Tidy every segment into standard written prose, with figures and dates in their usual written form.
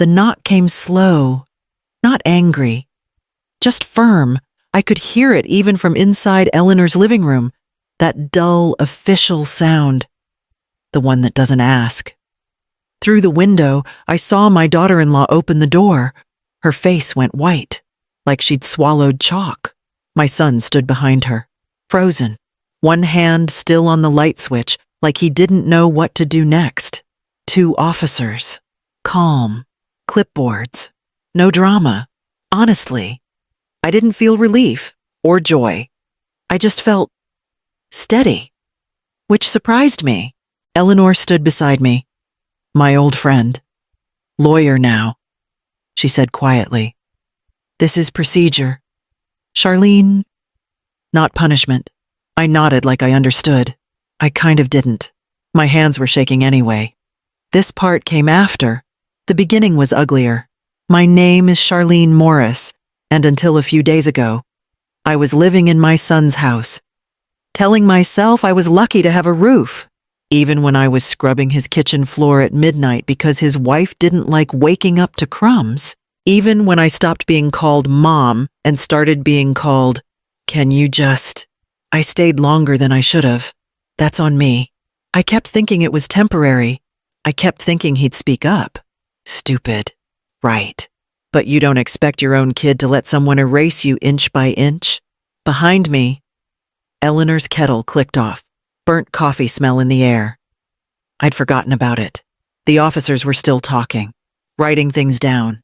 The knock came slow, not angry, just firm. I could hear it even from inside Eleanor's living room, that dull, official sound, the one that doesn't ask. Through the window, I saw my daughter-in-law open the door. Her face went white, like she'd swallowed chalk. My son stood behind her, frozen, one hand still on the light switch, like he didn't know what to do next. 2 officers, calm, clipboards, no drama. Honestly, I didn't feel relief or joy. I just felt steady, which surprised me. Eleanor stood beside me, my old friend. Lawyer now, she said quietly. This is procedure. Charlene, not punishment. I nodded like I understood. I kind of didn't. My hands were shaking anyway. This part came after. The beginning was uglier. My name is Charlene Morris, and until a few days ago, I was living in my son's house, telling myself I was lucky to have a roof, even when I was scrubbing his kitchen floor at midnight because his wife didn't like waking up to crumbs, even when I stopped being called Mom and started being called, can you just... I stayed longer than I should have. That's on me. I kept thinking it was temporary. I kept thinking he'd speak up. Stupid. Right. But you don't expect your own kid to let someone erase you inch by inch? Behind me, Eleanor's kettle clicked off, burnt coffee smell in the air. I'd forgotten about it. The officers were still talking, writing things down.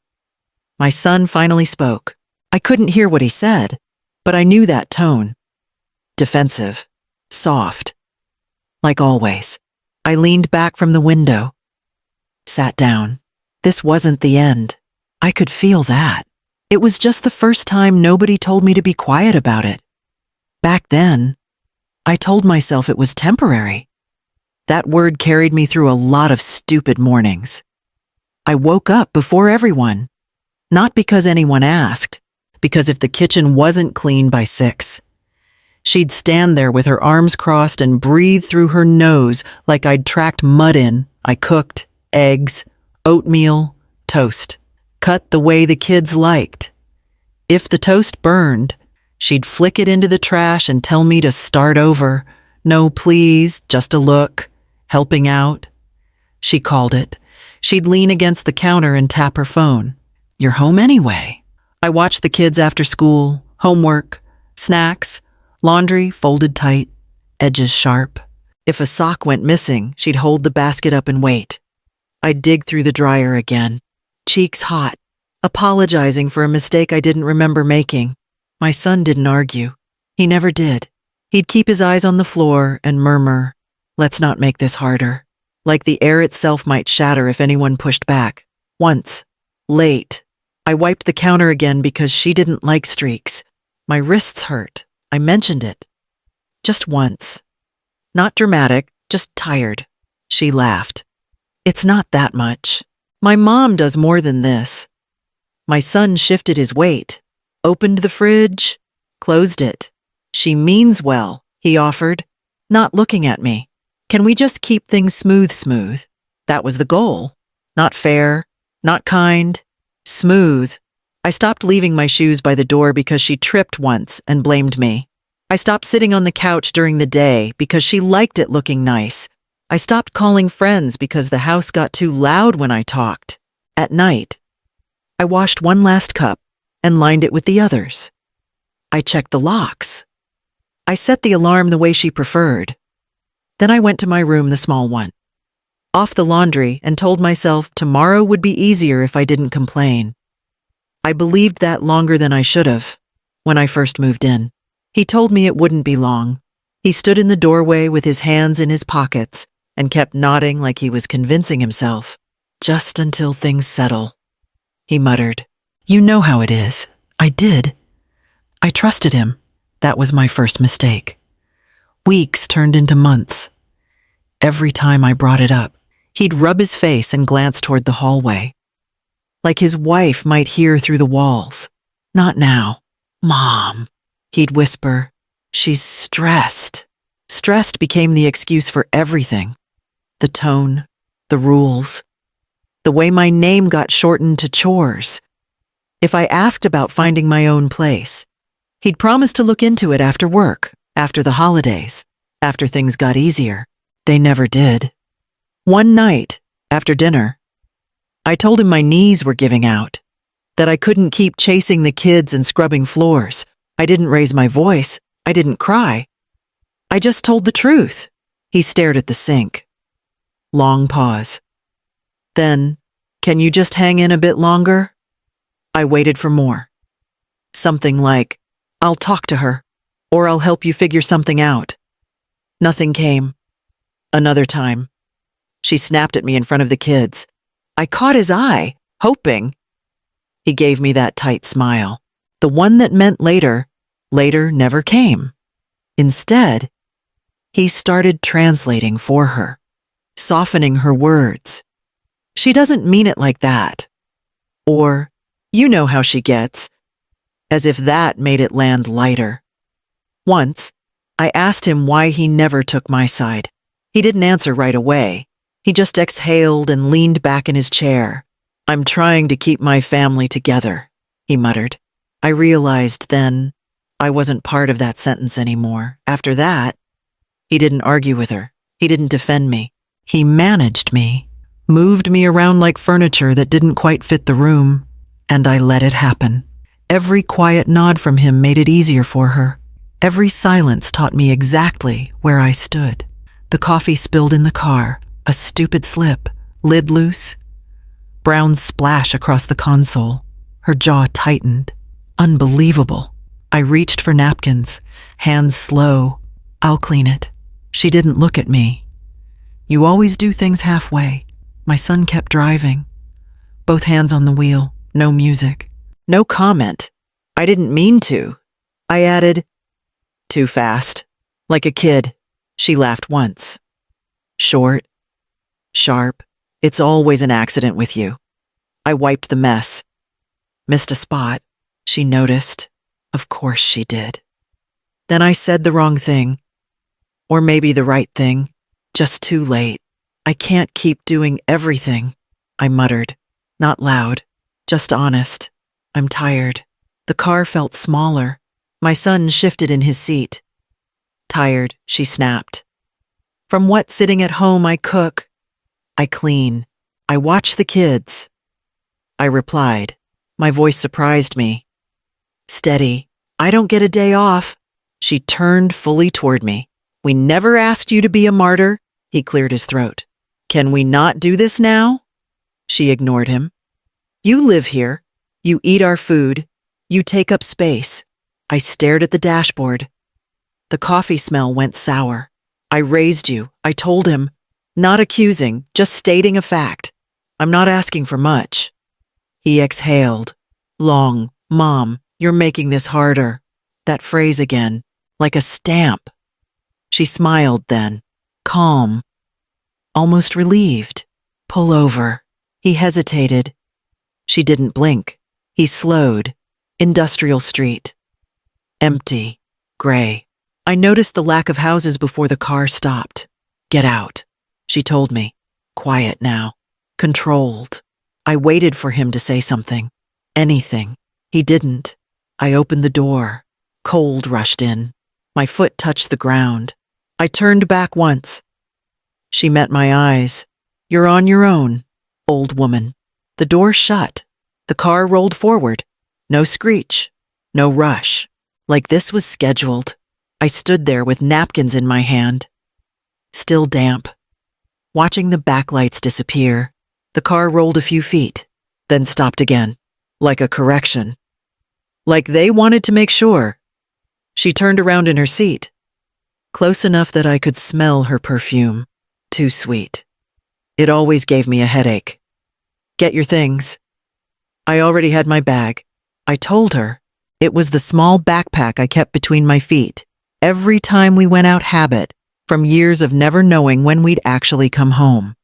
My son finally spoke. I couldn't hear what he said, but I knew that tone. Defensive, soft. Like always, I leaned back from the window, sat down. This wasn't the end. I could feel that. It was just the first time nobody told me to be quiet about it. Back then, I told myself it was temporary. That word carried me through a lot of stupid mornings. I woke up before everyone, not because anyone asked, because if the kitchen wasn't clean by 6, she'd stand there with her arms crossed and breathe through her nose like I'd tracked mud in. I cooked eggs, oatmeal, toast, cut the way the kids liked. If the toast burned, she'd flick it into the trash and tell me to start over. No, please, just a look, helping out. She called it. She'd lean against the counter and tap her phone. You're home anyway. I watched the kids after school, homework, snacks, laundry folded tight, edges sharp. If a sock went missing, she'd hold the basket up and wait. I'd dig through the dryer again, cheeks hot, apologizing for a mistake I didn't remember making. My son didn't argue. He never did. He'd keep his eyes on the floor and murmur, let's not make this harder. Like the air itself might shatter if anyone pushed back. Once, late, I wiped the counter again because she didn't like streaks. My wrists hurt. I mentioned it. Just once. Not dramatic, just tired. She laughed. It's not that much. My mom does more than this. My son shifted his weight, opened the fridge, closed it. She means well, he offered, not looking at me. Can we just keep things smooth? That was the goal. Not fair, not kind, smooth. I stopped leaving my shoes by the door because she tripped once and blamed me. I stopped sitting on the couch during the day because she liked it looking nice. I stopped calling friends because the house got too loud when I talked. At night, I washed one last cup and lined it with the others. I checked the locks. I set the alarm the way she preferred. Then I went to my room, the small one, off the laundry, and told myself tomorrow would be easier if I didn't complain. I believed that longer than I should have when I first moved in. He told me it wouldn't be long. He stood in the doorway with his hands in his pockets and kept nodding like he was convincing himself. Just until things settle. He muttered, you know how it is. I did. I trusted him. That was my first mistake. Weeks turned into months. Every time I brought it up, he'd rub his face and glance toward the hallway, like his wife might hear through the walls. Not now. Mom, he'd whisper. She's stressed. Stressed became the excuse for everything. The tone, the rules, The way my name got shortened to chores. If I asked about finding my own place, he'd promise to look into it after work, after the holidays, after things got easier. They never did. One night, after dinner, I told him my knees were giving out, that I couldn't keep chasing the kids and scrubbing floors. I didn't raise my voice. I didn't cry. I just told the truth. He stared at the sink. Long pause. Then, "Can you just hang in a bit longer?" I waited for more. Something like, "I'll talk to her," or "I'll help you figure something out." Nothing came. Another time. She snapped at me in front of the kids. I caught his eye, hoping. He gave me that tight smile, the one that meant later never came. Instead, he started translating for her, softening her words. "She doesn't mean it like that." Or, "You know how she gets," as if that made it land lighter. Once, I asked him why he never took my side. He didn't answer right away. He just exhaled and leaned back in his chair. "I'm trying to keep my family together," he muttered. I realized then I wasn't part of that sentence anymore. After that, he didn't argue with her. He didn't defend me. He managed me, moved me around like furniture that didn't quite fit the room, and I let it happen. Every quiet nod from him made it easier for her. Every silence taught me exactly where I stood. The coffee spilled in the car, a stupid slip, lid loose. Brown splash across the console. Her jaw tightened. Unbelievable. I reached for napkins, hands slow. "I'll clean it." She didn't look at me. "You always do things halfway." My son kept driving. Both hands on the wheel, no music. No comment. I didn't mean to. I added, "Too fast." Like a kid. She laughed once. "Short. Sharp. It's always an accident with you." I wiped the mess. Missed a spot. She noticed. Of course she did. Then I said the wrong thing. Or maybe the right thing. Just too late. "I can't keep doing everything," I muttered. Not loud, just honest. "I'm tired." The car felt smaller. My son shifted in his seat. "Tired," she snapped. "From what? Sitting at home, I cook. I clean. I watch the kids." I replied. My voice surprised me. Steady. "I don't get a day off." She turned fully toward me. "We never asked you to be a martyr." He cleared his throat. "Can we not do this now?" She ignored him. "You live here. You eat our food. You take up space." I stared at the dashboard. The coffee smell went sour. "I raised you," I told him. Not accusing, just stating a fact. "I'm not asking for much." He exhaled. Long. "Mom, you're making this harder." That phrase again, like a stamp. She smiled then, calm, almost relieved. "Pull over." He hesitated. She didn't blink. He slowed. Industrial street. Empty. Gray. I noticed the lack of houses before the car stopped. "Get out," she told me. Quiet now. Controlled. I waited for him to say something. Anything. He didn't. I opened the door. Cold rushed in. My foot touched the ground. I turned back once. She met my eyes. "You're on your own, old woman." The door shut. The car rolled forward. No screech. No rush. Like this was scheduled. I stood there with napkins in my hand. Still damp. Watching the backlights disappear. The car rolled a few feet, then stopped again. Like a correction. Like they wanted to make sure. She turned around in her seat. Close enough that I could smell her perfume. Too sweet. It always gave me a headache. "Get your things." I already had my bag. I told her. It was the small backpack I kept between my feet. Every time we went out, habit, from years of never knowing when we'd actually come home.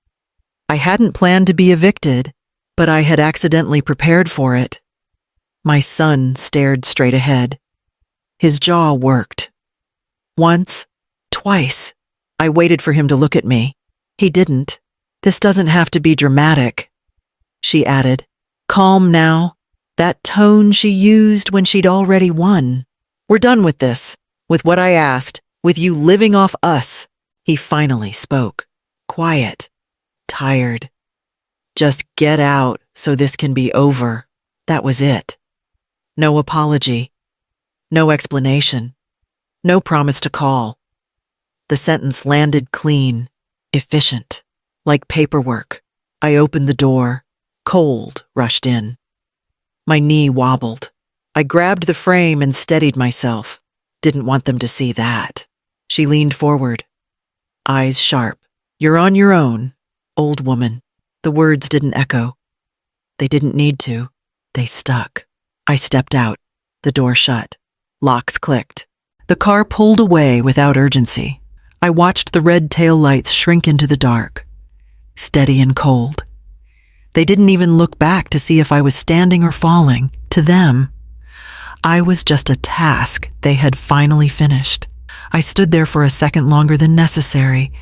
I hadn't planned to be evicted, but I had accidentally prepared for it. My son stared straight ahead. His jaw worked. Once, twice, I waited for him to look at me. He didn't. "This doesn't have to be dramatic." she added. Calm now. That tone she used when she'd already won. We're done with this, with what I asked, with you living off us. He finally spoke. Quiet. Tired. Just get out so this can be over. That was it. No apology. No explanation. No promise to call. The sentence landed clean, efficient, like paperwork. I opened the door. Cold rushed in. My knee wobbled. I grabbed the frame and steadied myself. Didn't want them to see that. She leaned forward. Eyes sharp. You're on your own, old woman. The words didn't echo. They didn't need to. They stuck. I stepped out. The door shut. Locks clicked. The car pulled away without urgency. I watched the red taillights shrink into the dark. Steady and cold. They didn't even look back to see if I was standing or falling. To them, I was just a task they had finally finished. I stood there for a second longer than necessary,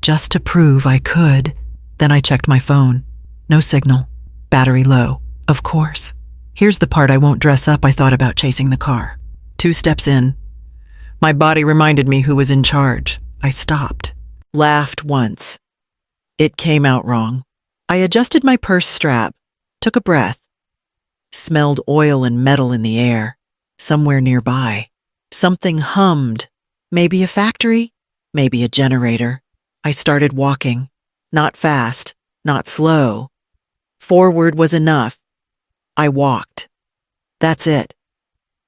just to prove I could. Then I checked my phone. No signal. Battery low. Of course. Here's the part I won't dress up. I thought about chasing the car. 2 steps in. My body reminded me who was in charge. I stopped. Laughed once. It came out wrong. I adjusted my purse strap. Took a breath. Smelled oil and metal in the air. Somewhere nearby. Something hummed. Maybe a factory? Maybe a generator. I started walking. Not fast. Not slow. Forward was enough. I walked. That's it.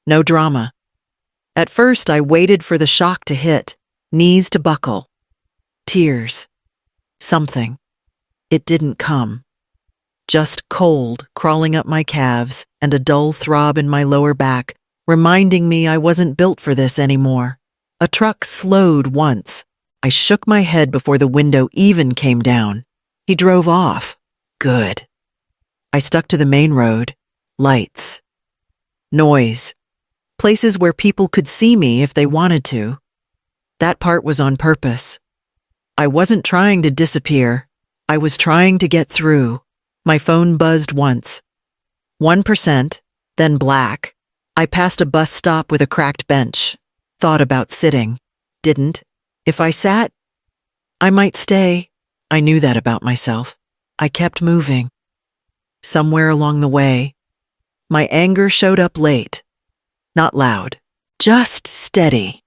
No drama. At first, I waited for the shock to hit, knees to buckle. Tears. Something. It didn't come. Just cold crawling up my calves and a dull throb in my lower back, reminding me I wasn't built for this anymore. A truck slowed once. I shook my head before the window even came down. He drove off. Good. I stuck to the main road. Lights. Noise. Places where people could see me if they wanted to. That part was on purpose. I wasn't trying to disappear. I was trying to get through. My phone buzzed once. 1%, then black. I passed a bus stop with a cracked bench. Thought about sitting. Didn't. If I sat, I might stay. I knew that about myself. I kept moving. Somewhere along the way, my anger showed up late. Not loud. Just steady.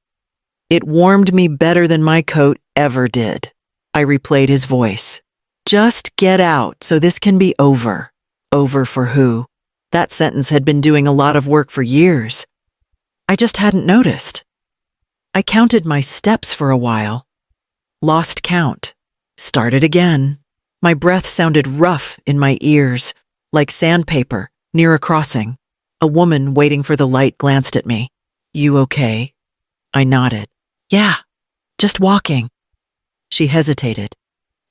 It warmed me better than my coat ever did. I replayed his voice. Just get out so this can be over. Over for who? That sentence had been doing a lot of work for years. I just hadn't noticed. I counted my steps for a while. Lost count. Started again. My breath sounded rough in my ears, like sandpaper near a crossing. A woman waiting for the light glanced at me. You okay? I nodded. Yeah, just walking. She hesitated,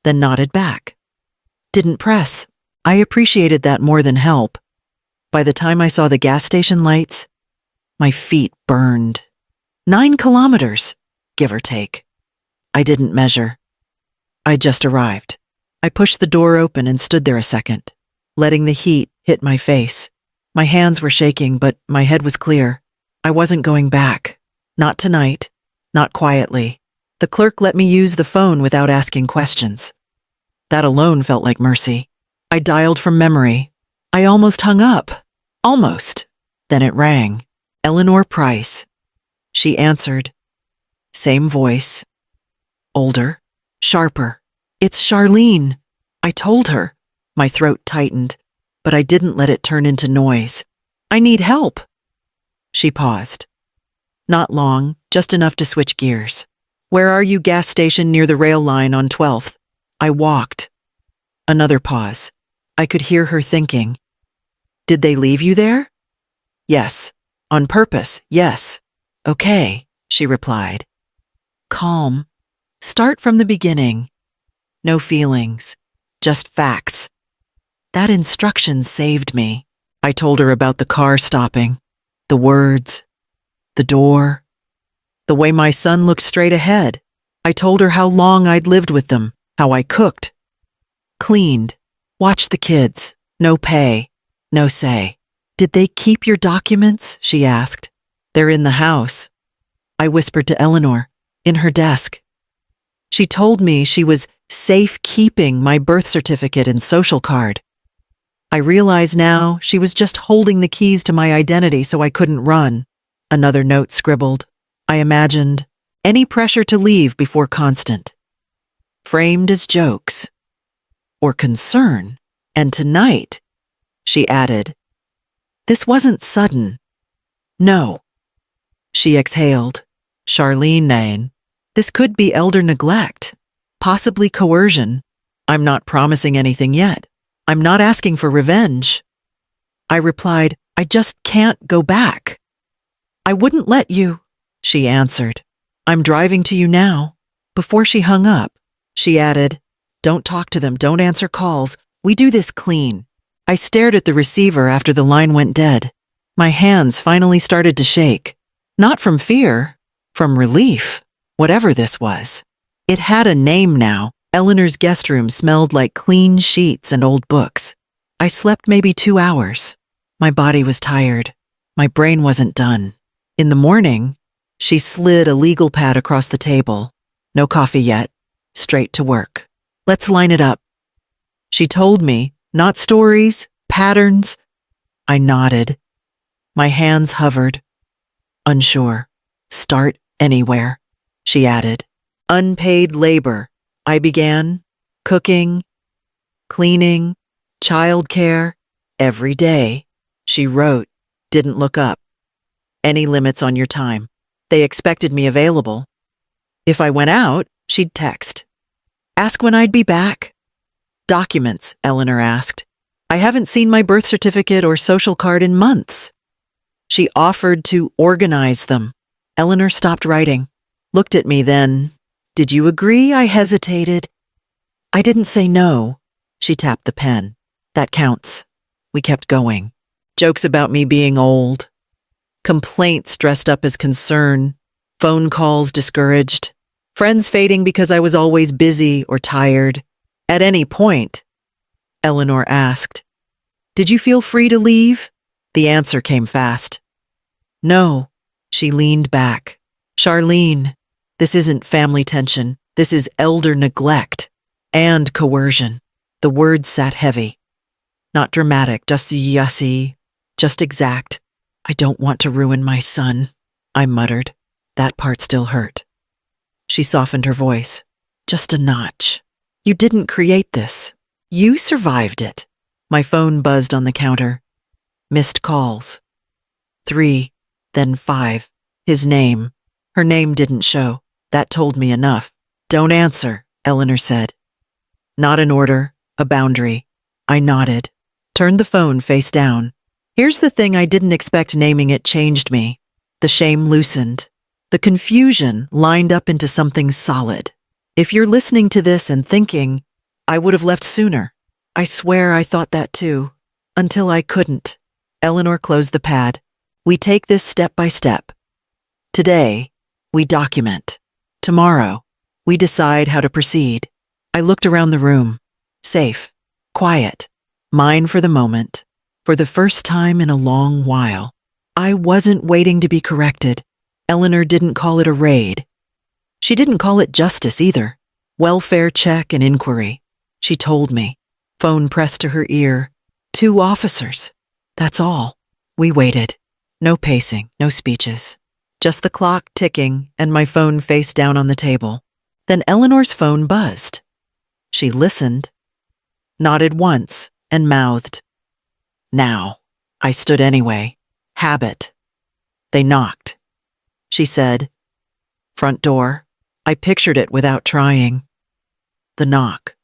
then nodded back. Didn't press. I appreciated that more than help. By the time I saw the gas station lights, my feet burned. 9 kilometers, give or take. I didn't measure. I just arrived. I pushed the door open and stood there a second, letting the heat hit my face. My hands were shaking, but my head was clear. I wasn't going back. Not tonight. Not quietly. The clerk let me use the phone without asking questions. That alone felt like mercy. I dialed from memory. I almost hung up. Almost. Then it rang. Eleanor Price. She answered. Same voice. Older. Sharper. It's Charlene. I told her. My throat tightened, but I didn't let it turn into noise. I need help. She paused. Not long, just enough to switch gears. Where are you? Gas station near the rail line on 12th. I walked. Another pause. I could hear her thinking. Did they leave you there? Yes. On purpose, yes. Okay, she replied. Calm. Start from the beginning. No feelings, just facts. That instruction saved me. I told her about the car stopping, the words, the door, the way my son looked straight ahead. I told her how long I'd lived with them, how I cooked, cleaned, Watch the kids. No pay. No say. Did they keep your documents? She asked. They're in the house. I whispered to Eleanor, in her desk. She told me she was safe keeping my birth certificate and social card. I realize now she was just holding the keys to my identity so I couldn't run. Another note scribbled. I imagined any pressure to leave before constant. Framed as jokes. Or concern. And tonight, she added, this wasn't sudden. No. She exhaled. Charlene, this could be elder neglect, possibly coercion. I'm not promising anything yet. I'm not asking for revenge. I replied, I just can't go back. I wouldn't let you, she answered. I'm driving to you now. Before she hung up, she added, don't talk to them, don't answer calls. We do this clean. I stared at the receiver after the line went dead. My hands finally started to shake. Not from fear, from relief, whatever this was. It had a name now. Eleanor's guest room smelled like clean sheets and old books. I slept maybe 2 hours. My body was tired. My brain wasn't done. In the morning, she slid a legal pad across the table. No coffee yet. Straight to work. Let's line it up. She told me, not stories, patterns. I nodded. My hands hovered. Unsure. Start anywhere, she added. Unpaid labor. I began. Cooking, cleaning, childcare, every day. She wrote, didn't look up. Any limits on your time? They expected me available. If I went out, she'd text. Ask when I'd be back. Documents, Eleanor asked. I haven't seen my birth certificate or social card in months. She offered to organize them. Eleanor stopped writing, looked at me then. Did you agree? I hesitated. I didn't say no. She tapped the pen. That counts. We kept going. Jokes about me being old. Complaints dressed up as concern. Phone calls discouraged. Friends fading because I was always busy or tired. At any point, Eleanor asked, did you feel free to leave? The answer came fast. No. She leaned back. Charlene, this isn't family tension. This is elder neglect and coercion. The words sat heavy. Not dramatic, just yussy, just exact. I don't want to ruin my son, I muttered. That part still hurt. She softened her voice. Just a notch. You didn't create this. You survived it. My phone buzzed on the counter. Missed calls. 3, then 5. His name. Her name didn't show. That told me enough. Don't answer, Eleanor said. Not an order, a boundary. I nodded. Turned the phone face down. Here's the thing I didn't expect naming it changed me. The shame loosened. The confusion lined up into something solid. If you're listening to this and thinking, I would have left sooner. I swear I thought that too. Until I couldn't. Eleanor closed the pad. We take this step by step. Today, we document. Tomorrow, we decide how to proceed. I looked around the room. Safe. Quiet. Mine for the moment. For the first time in a long while. I wasn't waiting to be corrected. Eleanor didn't call it a raid. She didn't call it justice either. Welfare check and inquiry. She told me. Phone pressed to her ear. 2 officers. That's all. We waited. No pacing, no speeches. Just the clock ticking and my phone face down on the table. Then Eleanor's phone buzzed. She listened, nodded once, and mouthed. Now. I stood anyway. Habit. They knocked. She said, front door. I pictured it without trying. The knock.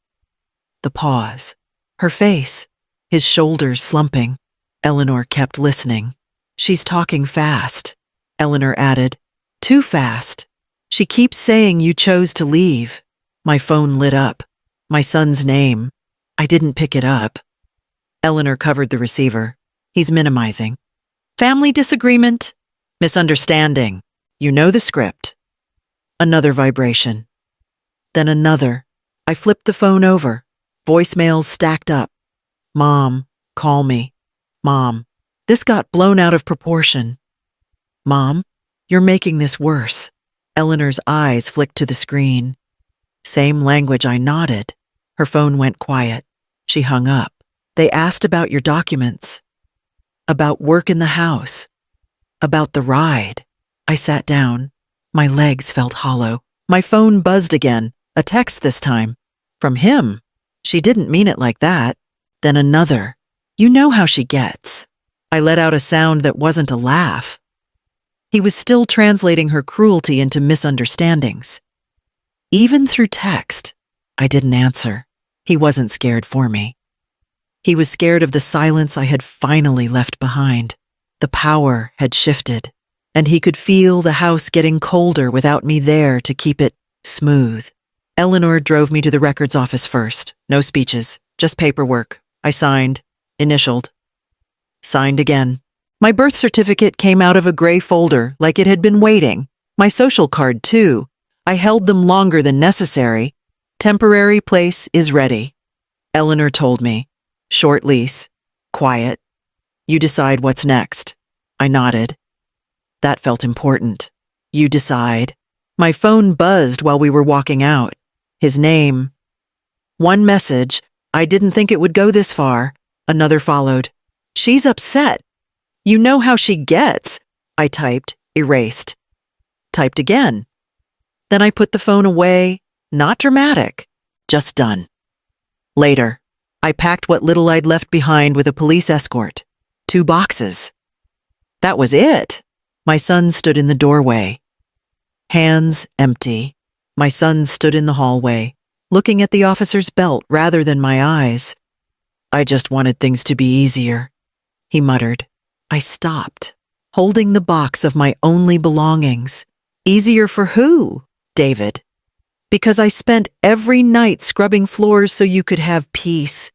The pause. Her face. His shoulders slumping. Eleanor kept listening. She's talking fast. Eleanor added, too fast. She keeps saying you chose to leave. My phone lit up. My son's name. I didn't pick it up. Eleanor covered the receiver. He's minimizing. Family disagreement. Misunderstanding. You know the script. Another vibration. Then another. I flipped the phone over. Voicemails stacked up. Mom, call me. Mom, this got blown out of proportion. Mom, you're making this worse. Eleanor's eyes flicked to the screen. Same language. I nodded. Her phone went quiet. She hung up. They asked about your documents. About work in the house. About the ride. I sat down. My legs felt hollow. My phone buzzed again. A text this time. From him. She didn't mean it like that. Then another. You know how she gets. I let out a sound that wasn't a laugh. He was still translating her cruelty into misunderstandings. Even through text, I didn't answer. He wasn't scared for me. He was scared of the silence I had finally left behind. The power had shifted, and he could feel the house getting colder without me there to keep it smooth. Eleanor drove me to the records office first. No speeches, just paperwork. I signed, initialed, signed again. My birth certificate came out of a gray folder like it had been waiting. My social card, too. I held them longer than necessary. Temporary place is ready. Eleanor told me. Short lease. Quiet. You decide what's next. I nodded. That felt important. You decide. My phone buzzed while we were walking out. His name. One message. I didn't think it would go this far. Another followed. She's upset. You know how she gets. I typed, erased. Typed again. Then I put the phone away. Not dramatic. Just done. Later, I packed what little I'd left behind with a police escort. 2 boxes. That was it. My son stood in the doorway. Hands empty. My son stood in the hallway, looking at the officer's belt rather than my eyes. I just wanted things to be easier, he muttered. I stopped, holding the box of my only belongings. Easier for who, David? Because I spent every night scrubbing floors so you could have peace.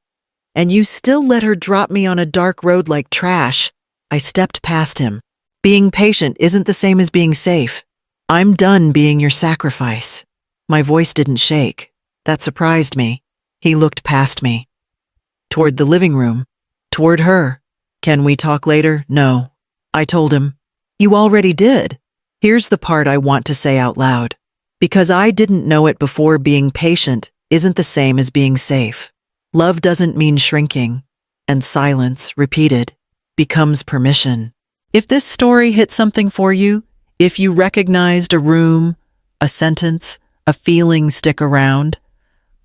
And you still let her drop me on a dark road like trash. I stepped past him. Being patient isn't the same as being safe. I'm done being your sacrifice. My voice didn't shake. That surprised me. He looked past me. Toward the living room. Toward her. Can we talk later? No. I told him. You already did. Here's the part I want to say out loud. Because I didn't know it before, being patient isn't the same as being safe. Love doesn't mean shrinking. And silence, repeated, becomes permission. If this story hit something for you, if you recognized a room, a sentence, a feeling stick around,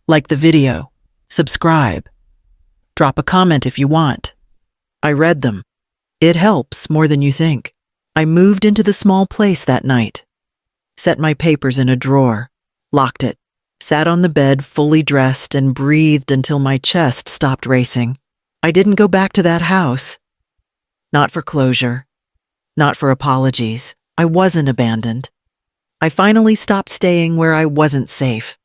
like the video, subscribe. Drop a comment if you want. I read them. It helps more than you think. I moved into the small place that night. Set my papers in a drawer. Locked it. Sat on the bed fully dressed and breathed until my chest stopped racing. I didn't go back to that house. Not for closure. Not for apologies. I wasn't abandoned. I finally stopped staying where I wasn't safe.